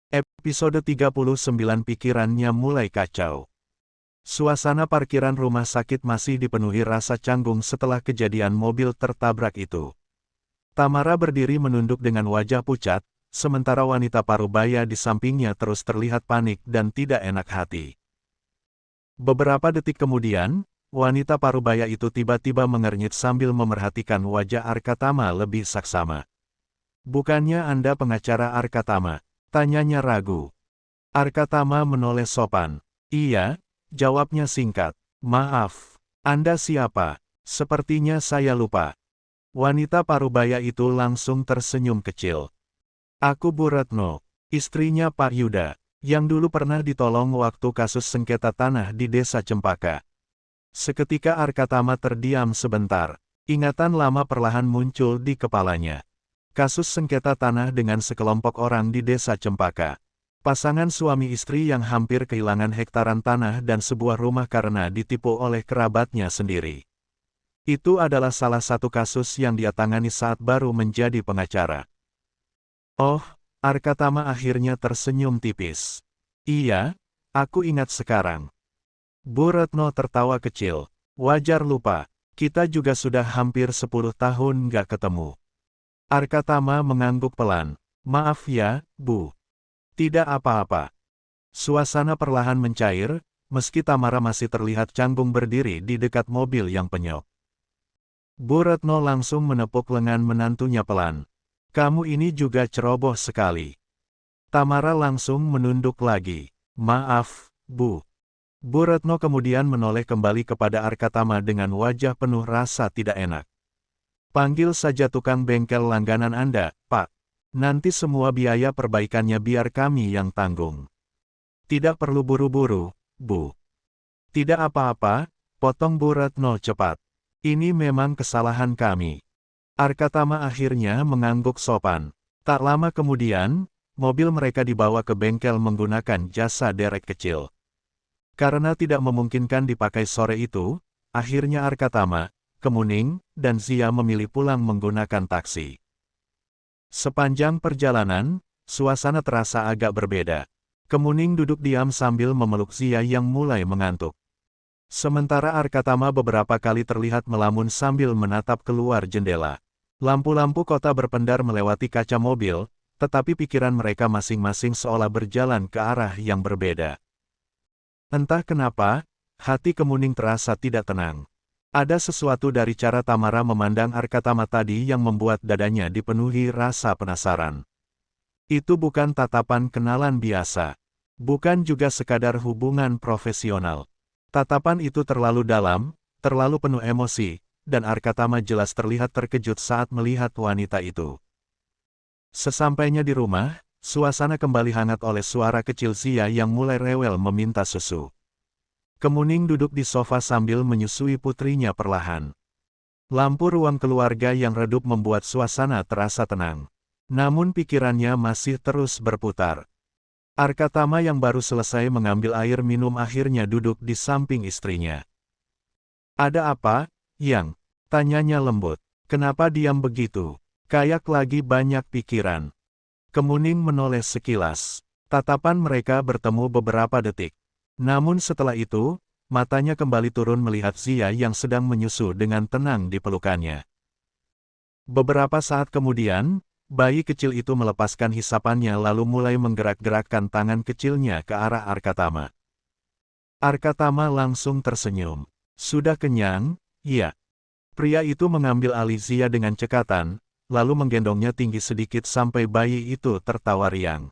Episode 39 pikirannya mulai kacau. Suasana parkiran rumah sakit masih dipenuhi rasa canggung setelah kejadian mobil tertabrak itu. Tamara berdiri menunduk dengan wajah pucat, sementara wanita parubaya di sampingnya terus terlihat panik dan tidak enak hati. Beberapa detik kemudian, wanita parubaya itu tiba-tiba mengernyit sambil memerhatikan wajah Arkatama lebih saksama. "Bukannya Anda pengacara Arkatama?" tanyanya ragu. Arkatama menoleh sopan. "Iya," jawabnya singkat. "Maaf, Anda siapa? Sepertinya saya lupa." Wanita parubaya itu langsung tersenyum kecil. "Aku Bu Retno, istrinya Pak Yuda, yang dulu pernah ditolong waktu kasus sengketa tanah di Desa Cempaka." Seketika Arkatama terdiam sebentar. Ingatan lama perlahan muncul di kepalanya. Kasus sengketa tanah dengan sekelompok orang di Desa Cempaka. Pasangan suami istri yang hampir kehilangan hektaran tanah dan sebuah rumah karena ditipu oleh kerabatnya sendiri. Itu adalah salah satu kasus yang dia tangani saat baru menjadi pengacara. "Oh," Arkatama akhirnya tersenyum tipis. "Iya, aku ingat sekarang." Bu Retno tertawa kecil. "Wajar lupa, kita juga sudah hampir 10 tahun nggak ketemu." Arkatama mengangguk pelan. "Maaf ya, Bu." "Tidak apa-apa." Suasana perlahan mencair, meski Tamara masih terlihat canggung berdiri di dekat mobil yang penyok. Bu Retno langsung menepuk lengan menantunya pelan. "Kamu ini juga ceroboh sekali." Tamara langsung menunduk lagi. "Maaf, Bu." Bu Retno kemudian menoleh kembali kepada Arkatama dengan wajah penuh rasa tidak enak. "Panggil saja tukang bengkel langganan Anda, Pak. Nanti semua biaya perbaikannya biar kami yang tanggung." "Tidak perlu buru-buru, Bu." "Tidak apa-apa," potong Bu Retno cepat. "Ini memang kesalahan kami." Arkatama akhirnya mengangguk sopan. Tak lama kemudian, mobil mereka dibawa ke bengkel menggunakan jasa derek kecil. Karena tidak memungkinkan dipakai sore itu, akhirnya Arkatama, Kemuning, dan Zia memilih pulang menggunakan taksi. Sepanjang perjalanan, suasana terasa agak berbeda. Kemuning duduk diam sambil memeluk Zia yang mulai mengantuk. Sementara Arkatama beberapa kali terlihat melamun sambil menatap keluar jendela. Lampu-lampu kota berpendar melewati kaca mobil, tetapi pikiran mereka masing-masing seolah berjalan ke arah yang berbeda. Entah kenapa, hati Kemuning terasa tidak tenang. Ada sesuatu dari cara Tamara memandang Arkatama tadi yang membuat dadanya dipenuhi rasa penasaran. Itu bukan tatapan kenalan biasa. Bukan juga sekadar hubungan profesional. Tatapan itu terlalu dalam, terlalu penuh emosi, dan Arkatama jelas terlihat terkejut saat melihat wanita itu. Sesampainya di rumah, suasana kembali hangat oleh suara kecil Zia yang mulai rewel meminta susu. Kemuning duduk di sofa sambil menyusui putrinya perlahan. Lampu ruang keluarga yang redup membuat suasana terasa tenang. Namun pikirannya masih terus berputar. Arkatama yang baru selesai mengambil air minum akhirnya duduk di samping istrinya. "Ada apa, Yang?" tanyanya lembut. "Kenapa diam begitu? Kayak lagi banyak pikiran." Kemuning menoleh sekilas. Tatapan mereka bertemu beberapa detik. Namun setelah itu, matanya kembali turun melihat Zia yang sedang menyusu dengan tenang di pelukannya. Beberapa saat kemudian, bayi kecil itu melepaskan hisapannya lalu mulai menggerak-gerakkan tangan kecilnya ke arah Arkatama. Arkatama langsung tersenyum. "Sudah kenyang, ya?" Pria itu mengambil alih Zia dengan cekatan, lalu menggendongnya tinggi sedikit sampai bayi itu tertawa riang.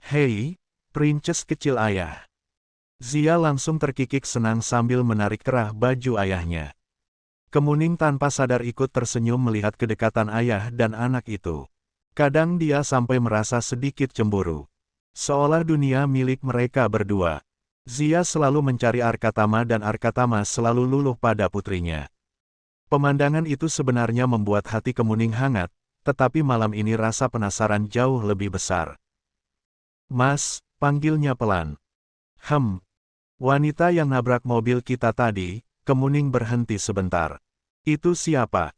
"Hei, prinses kecil ayah." Zia langsung terkikik senang sambil menarik kerah baju ayahnya. Kemuning tanpa sadar ikut tersenyum melihat kedekatan ayah dan anak itu. Kadang dia sampai merasa sedikit cemburu. Seolah dunia milik mereka berdua. Zia selalu mencari Arkatama dan Arkatama selalu luluh pada putrinya. Pemandangan itu sebenarnya membuat hati Kemuning hangat, tetapi malam ini rasa penasaran jauh lebih besar. "Mas," panggilnya pelan. Wanita yang nabrak mobil kita tadi." Kemuning berhenti sebentar. "Itu siapa?"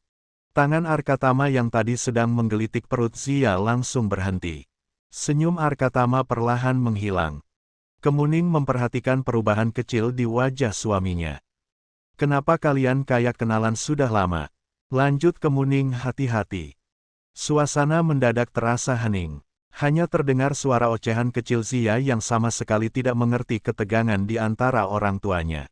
Tangan Arkatama yang tadi sedang menggelitik perut Zia langsung berhenti. Senyum Arkatama perlahan menghilang. Kemuning memperhatikan perubahan kecil di wajah suaminya. Kenapa kalian kayak kenalan sudah lama? Lanjut Kemuning hati-hati. Suasana mendadak terasa hening. Hanya terdengar suara ocehan kecil Zia yang sama sekali tidak mengerti ketegangan di antara orang tuanya.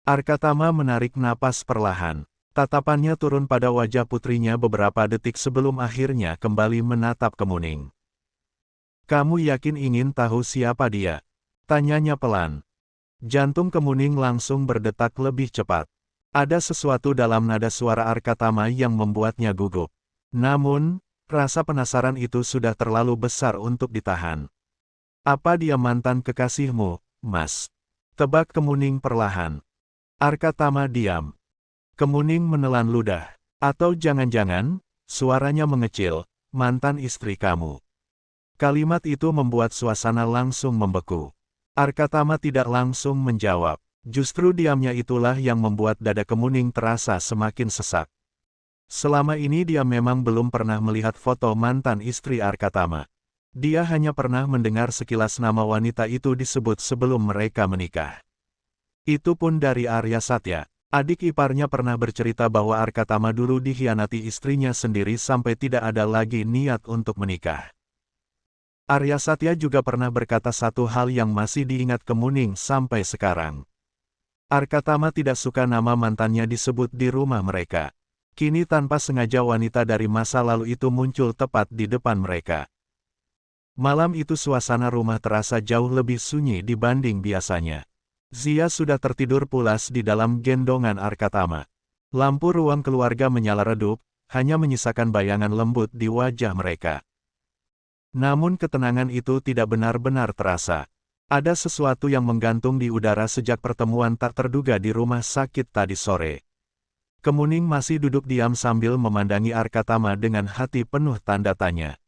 Arkatama menarik napas perlahan. Tatapannya turun pada wajah putrinya beberapa detik sebelum akhirnya kembali menatap Kemuning. Kamu yakin ingin tahu siapa dia? Tanyanya pelan. Jantung Kemuning langsung berdetak lebih cepat. Ada sesuatu dalam nada suara Arkatama yang membuatnya gugup. Namun, rasa penasaran itu sudah terlalu besar untuk ditahan. Apa dia mantan kekasihmu, Mas? Tebak Kemuning perlahan. Arkatama diam. Kemuning menelan ludah. Atau jangan-jangan, suaranya mengecil, mantan istri kamu. Kalimat itu membuat suasana langsung membeku. Arkatama tidak langsung menjawab. Justru diamnya itulah yang membuat dada Kemuning terasa semakin sesak. Selama ini dia memang belum pernah melihat foto mantan istri Arkatama. Dia hanya pernah mendengar sekilas nama wanita itu disebut sebelum mereka menikah. Itu pun dari Arya Satya. Adik iparnya pernah bercerita bahwa Arkatama dulu dikhianati istrinya sendiri sampai tidak ada lagi niat untuk menikah. Arya Satya juga pernah berkata satu hal yang masih diingat Kemuning sampai sekarang. Arkatama tidak suka nama mantannya disebut di rumah mereka. Kini tanpa sengaja wanita dari masa lalu itu muncul tepat di depan mereka. Malam itu suasana rumah terasa jauh lebih sunyi dibanding biasanya. Zia sudah tertidur pulas di dalam gendongan Arkatama. Lampu ruang keluarga menyala redup, hanya menyisakan bayangan lembut di wajah mereka. Namun ketenangan itu tidak benar-benar terasa. Ada sesuatu yang menggantung di udara sejak pertemuan tak terduga di rumah sakit tadi sore. Kemuning masih duduk diam sambil memandangi Arkatama dengan hati penuh tanda tanya.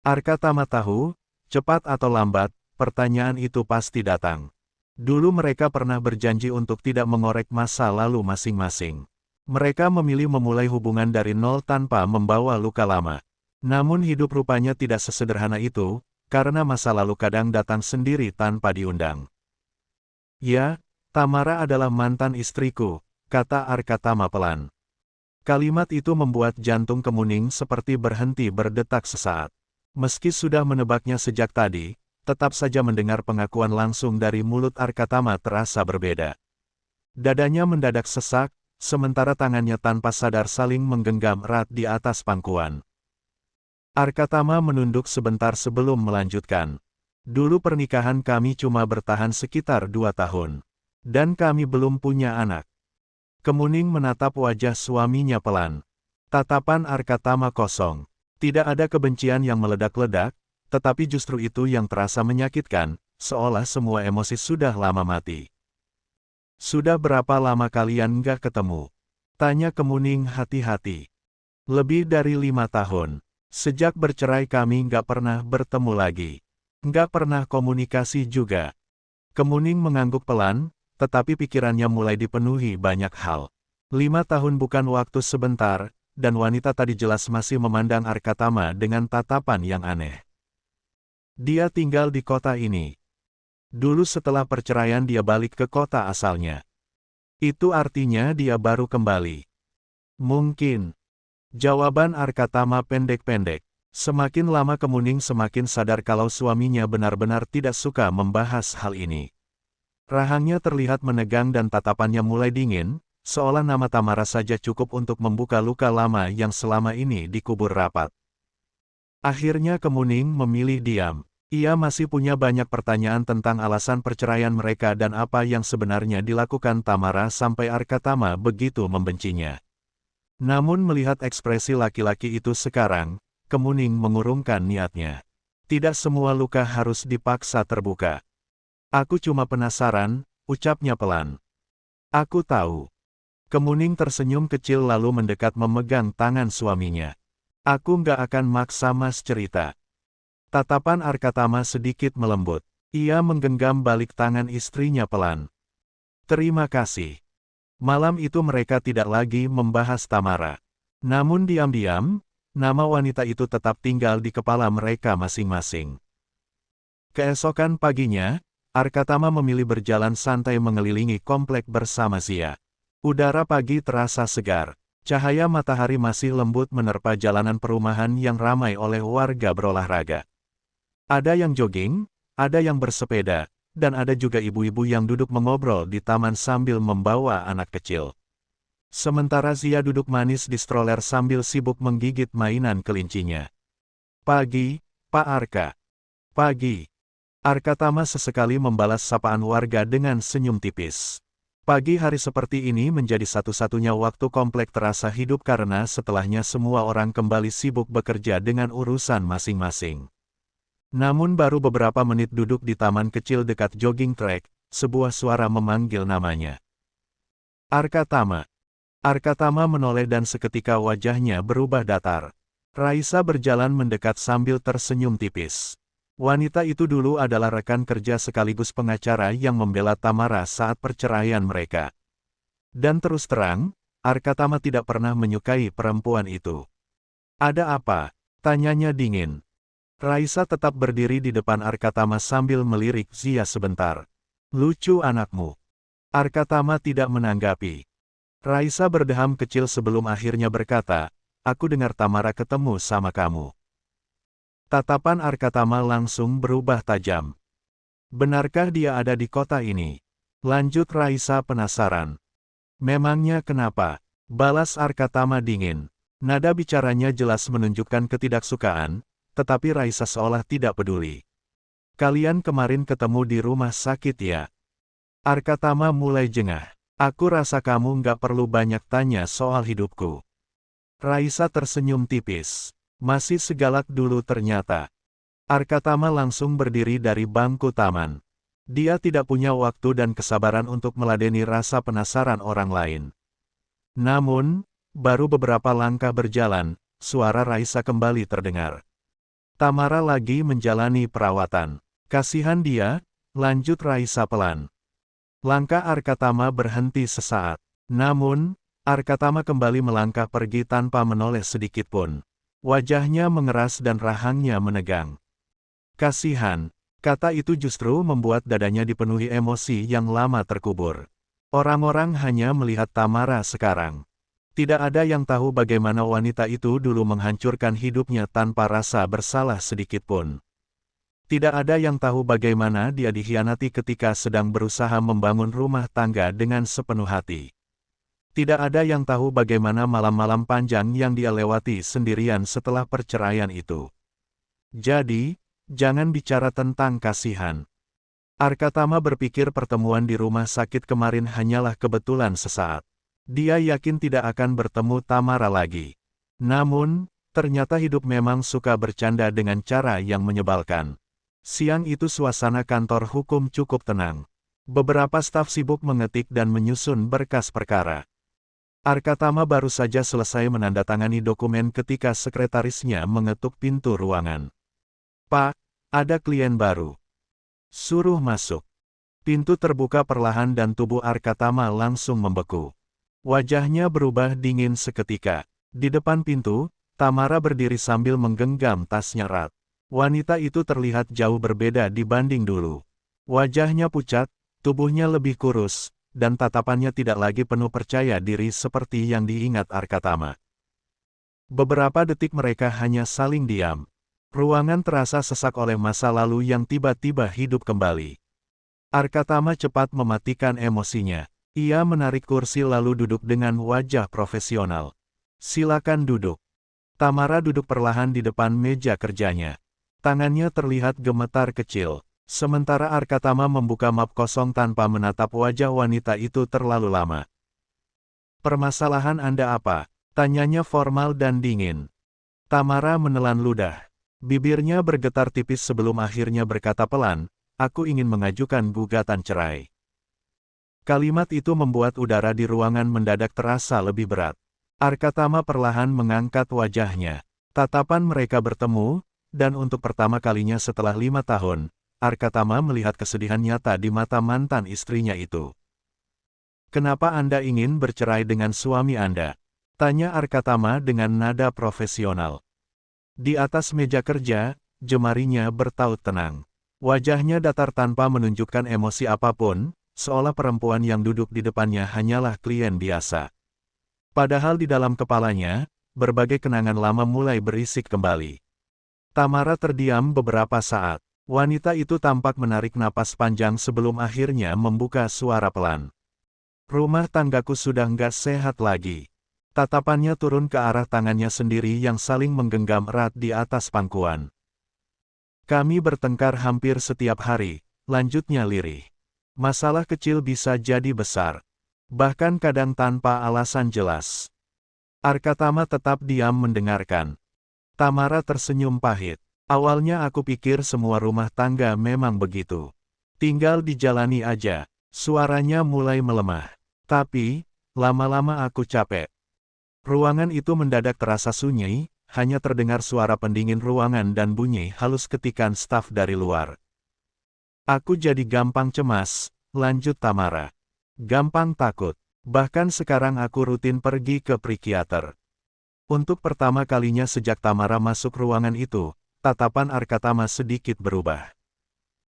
Arkatama tahu, cepat atau lambat, pertanyaan itu pasti datang. Dulu mereka pernah berjanji untuk tidak mengorek masa lalu masing-masing. Mereka memilih memulai hubungan dari nol tanpa membawa luka lama. Namun hidup rupanya tidak sesederhana itu, karena masa lalu kadang datang sendiri tanpa diundang. Ya, Tamara adalah mantan istriku, kata Arkatama pelan. Kalimat itu membuat jantung Kemuning seperti berhenti berdetak sesaat. Meski sudah menebaknya sejak tadi, tetap saja mendengar pengakuan langsung dari mulut Arkatama terasa berbeda. Dadanya mendadak sesak, sementara tangannya tanpa sadar saling menggenggam erat di atas pangkuan. Arkatama menunduk sebentar sebelum melanjutkan. Dulu pernikahan kami cuma bertahan sekitar 2 tahun. Dan kami belum punya anak. Kemuning menatap wajah suaminya pelan. Tatapan Arkatama kosong. Tidak ada kebencian yang meledak-ledak, tetapi justru itu yang terasa menyakitkan, seolah semua emosi sudah lama mati. Sudah berapa lama kalian nggak ketemu? Tanya Kemuning hati-hati. Lebih dari 5 tahun. Sejak bercerai kami nggak pernah bertemu lagi. Nggak pernah komunikasi juga. Kemuning mengangguk pelan, tetapi pikirannya mulai dipenuhi banyak hal. 5 tahun bukan waktu sebentar, dan wanita tadi jelas masih memandang Arkatama dengan tatapan yang aneh. Dia tinggal di kota ini. Dulu setelah perceraian dia balik ke kota asalnya. Itu artinya dia baru kembali. Mungkin. Jawaban Arkatama pendek-pendek. Semakin lama Kemuning semakin sadar kalau suaminya benar-benar tidak suka membahas hal ini. Rahangnya terlihat menegang dan tatapannya mulai dingin, seolah nama Tamara saja cukup untuk membuka luka lama yang selama ini dikubur rapat. Akhirnya Kemuning memilih diam. Ia masih punya banyak pertanyaan tentang alasan perceraian mereka dan apa yang sebenarnya dilakukan Tamara sampai Arkatama begitu membencinya. Namun melihat ekspresi laki-laki itu sekarang, Kemuning mengurungkan niatnya. Tidak semua luka harus dipaksa terbuka. Aku cuma penasaran, ucapnya pelan. Aku tahu. Kemuning tersenyum kecil lalu mendekat memegang tangan suaminya. Aku nggak akan maksa Mas cerita. Tatapan Arkatama sedikit melembut. Ia menggenggam balik tangan istrinya pelan. Terima kasih. Malam itu mereka tidak lagi membahas Tamara. Namun diam-diam, nama wanita itu tetap tinggal di kepala mereka masing-masing. Keesokan paginya, Arkatama memilih berjalan santai mengelilingi komplek bersama Zia. Udara pagi terasa segar. Cahaya matahari masih lembut menerpa jalanan perumahan yang ramai oleh warga berolahraga. Ada yang jogging, ada yang bersepeda, dan ada juga ibu-ibu yang duduk mengobrol di taman sambil membawa anak kecil. Sementara Zia duduk manis di stroller sambil sibuk menggigit mainan kelincinya. Pagi, Pak Arka. Pagi. Arkatama sesekali membalas sapaan warga dengan senyum tipis. Pagi hari seperti ini menjadi satu-satunya waktu komplek terasa hidup karena setelahnya semua orang kembali sibuk bekerja dengan urusan masing-masing. Namun baru beberapa menit duduk di taman kecil dekat jogging track, sebuah suara memanggil namanya. Arkatama. Arkatama menoleh dan seketika wajahnya berubah datar. Raisa berjalan mendekat sambil tersenyum tipis. Wanita itu dulu adalah rekan kerja sekaligus pengacara yang membela Tamara saat perceraian mereka. Dan terus terang, Arkatama tidak pernah menyukai perempuan itu. Ada apa? Tanyanya dingin. Raisa tetap berdiri di depan Arkatama sambil melirik Zia sebentar. Lucu anakmu. Arkatama tidak menanggapi. Raisa berdeham kecil sebelum akhirnya berkata, aku dengar Tamara ketemu sama kamu. Tatapan Arkatama langsung berubah tajam. Benarkah dia ada di kota ini? Lanjut Raisa penasaran. Memangnya kenapa? Balas Arkatama dingin. Nada bicaranya jelas menunjukkan ketidaksukaan, tetapi Raisa seolah tidak peduli. Kalian kemarin ketemu di rumah sakit ya? Arkatama mulai jengah. Aku rasa kamu nggak perlu banyak tanya soal hidupku. Raisa tersenyum tipis. Masih segalak dulu ternyata. Arkatama langsung berdiri dari bangku taman. Dia tidak punya waktu dan kesabaran untuk meladeni rasa penasaran orang lain. Namun, baru beberapa langkah berjalan, suara Raisa kembali terdengar. Tamara lagi menjalani perawatan. Kasihan dia, lanjut Raisa pelan. Langkah Arkatama berhenti sesaat. Namun, Arkatama kembali melangkah pergi tanpa menoleh sedikit pun. Wajahnya mengeras dan rahangnya menegang. Kasihan, kata itu justru membuat dadanya dipenuhi emosi yang lama terkubur. Orang-orang hanya melihat Tamara sekarang. Tidak ada yang tahu bagaimana wanita itu dulu menghancurkan hidupnya tanpa rasa bersalah sedikit pun. Tidak ada yang tahu bagaimana dia dikhianati ketika sedang berusaha membangun rumah tangga dengan sepenuh hati. Tidak ada yang tahu bagaimana malam-malam panjang yang dia lewati sendirian setelah perceraian itu. Jadi, jangan bicara tentang kasihan. Arkatama berpikir pertemuan di rumah sakit kemarin hanyalah kebetulan sesaat. Dia yakin tidak akan bertemu Tamara lagi. Namun, ternyata hidup memang suka bercanda dengan cara yang menyebalkan. Siang itu suasana kantor hukum cukup tenang. Beberapa staf sibuk mengetik dan menyusun berkas perkara. Arkatama baru saja selesai menandatangani dokumen ketika sekretarisnya mengetuk pintu ruangan. Pak, ada klien baru. Suruh masuk. Pintu terbuka perlahan dan tubuh Arkatama langsung membeku. Wajahnya berubah dingin seketika. Di depan pintu, Tamara berdiri sambil menggenggam tasnya erat. Wanita itu terlihat jauh berbeda dibanding dulu. Wajahnya pucat, tubuhnya lebih kurus, dan tatapannya tidak lagi penuh percaya diri seperti yang diingat Arkatama. Beberapa detik mereka hanya saling diam. Ruangan terasa sesak oleh masa lalu yang tiba-tiba hidup kembali. Arkatama cepat mematikan emosinya. Ia menarik kursi lalu duduk dengan wajah profesional. Silakan duduk. Tamara duduk perlahan di depan meja kerjanya. Tangannya terlihat gemetar kecil. Sementara Arkatama membuka map kosong tanpa menatap wajah wanita itu terlalu lama. Permasalahan Anda apa? Tanyanya formal dan dingin. Tamara menelan ludah. Bibirnya bergetar tipis sebelum akhirnya berkata pelan, aku ingin mengajukan gugatan cerai. Kalimat itu membuat udara di ruangan mendadak terasa lebih berat. Arkatama perlahan mengangkat wajahnya. Tatapan mereka bertemu, dan untuk pertama kalinya setelah 5 tahun, Arkatama melihat kesedihan nyata di mata mantan istrinya itu. Kenapa Anda ingin bercerai dengan suami Anda? Tanya Arkatama dengan nada profesional. Di atas meja kerja, jemarinya bertaut tenang. Wajahnya datar tanpa menunjukkan emosi apapun, seolah perempuan yang duduk di depannya hanyalah klien biasa. Padahal di dalam kepalanya, berbagai kenangan lama mulai berisik kembali. Tamara terdiam beberapa saat. Wanita itu tampak menarik napas panjang sebelum akhirnya membuka suara pelan. Rumah tanggaku sudah nggak sehat lagi. Tatapannya turun ke arah tangannya sendiri yang saling menggenggam erat di atas pangkuan. Kami bertengkar hampir setiap hari, lanjutnya lirih. Masalah kecil bisa jadi besar. Bahkan kadang tanpa alasan jelas. Arkatama tetap diam mendengarkan. Tamara tersenyum pahit. Awalnya aku pikir semua rumah tangga memang begitu. Tinggal dijalani aja. Suaranya mulai melemah. Tapi, lama-lama aku capek. Ruangan itu mendadak terasa sunyi, hanya terdengar suara pendingin ruangan dan bunyi halus ketikan staf dari luar. Aku jadi gampang cemas, lanjut Tamara. Gampang takut. Bahkan sekarang aku rutin pergi ke psikiater. Untuk pertama kalinya sejak Tamara masuk ruangan itu, tatapan Arkatama sedikit berubah.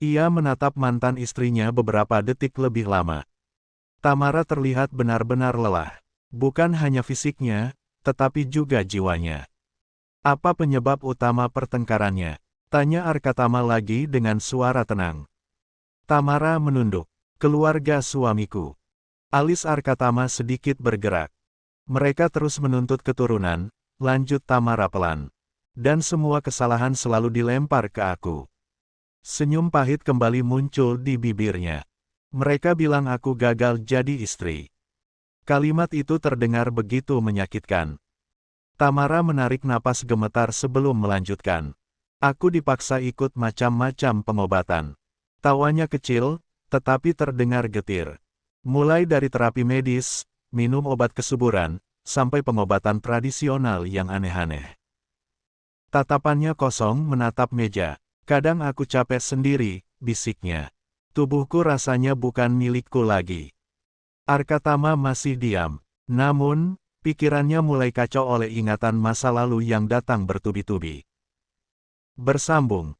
Ia menatap mantan istrinya beberapa detik lebih lama. Tamara terlihat benar-benar lelah. Bukan hanya fisiknya, tetapi juga jiwanya. Apa penyebab utama pertengkarannya? Tanya Arkatama lagi dengan suara tenang. Tamara menunduk. Keluarga suamiku. Alis Arkatama sedikit bergerak. Mereka terus menuntut keturunan, lanjut Tamara pelan. Dan semua kesalahan selalu dilempar ke aku. Senyum pahit kembali muncul di bibirnya. Mereka bilang aku gagal jadi istri. Kalimat itu terdengar begitu menyakitkan. Tamara menarik napas gemetar sebelum melanjutkan. Aku dipaksa ikut macam-macam pengobatan. Tawanya kecil, tetapi terdengar getir. Mulai dari terapi medis, minum obat kesuburan, sampai pengobatan tradisional yang aneh-aneh. Tatapannya kosong menatap meja. Kadang aku capek sendiri, bisiknya. Tubuhku rasanya bukan milikku lagi. Arkatama masih diam. Namun, pikirannya mulai kacau oleh ingatan masa lalu yang datang bertubi-tubi. Bersambung.